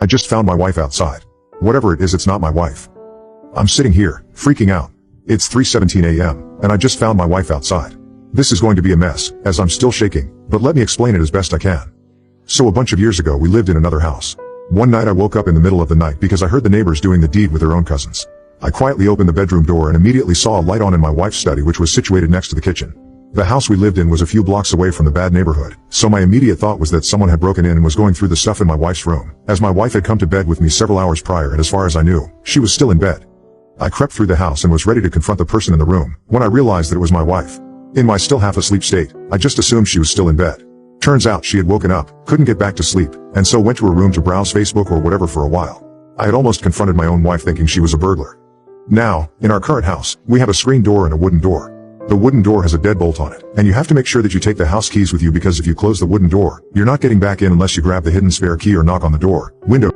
I just found my wife outside. Whatever it is, it's not my wife. I'm sitting here, freaking out. It's 3:17 a.m., and I just found my wife outside. This is going to be a mess, as I'm still shaking, but let me explain it as best I can. So a bunch of years ago we lived in another house. One night I woke up in the middle of the night because I heard the neighbors doing the deed with their own cousins. I quietly opened the bedroom door and immediately saw a light on in my wife's study, which was situated next to the kitchen. The house we lived in was a few blocks away from the bad neighborhood, so my immediate thought was that someone had broken in and was going through the stuff in my wife's room, as my wife had come to bed with me several hours prior and as far as I knew, she was still in bed. I crept through the house and was ready to confront the person in the room, when I realized that it was my wife. In my still half asleep state, I just assumed she was still in bed. Turns out she had woken up, couldn't get back to sleep, and so went to her room to browse Facebook or whatever for a while. I had almost confronted my own wife thinking she was a burglar. Now, in our current house, we have a screen door and a wooden door. The wooden door has a deadbolt on it, and you have to make sure that you take the house keys with you because if you close the wooden door, you're not getting back in unless you grab the hidden spare key or knock on the door window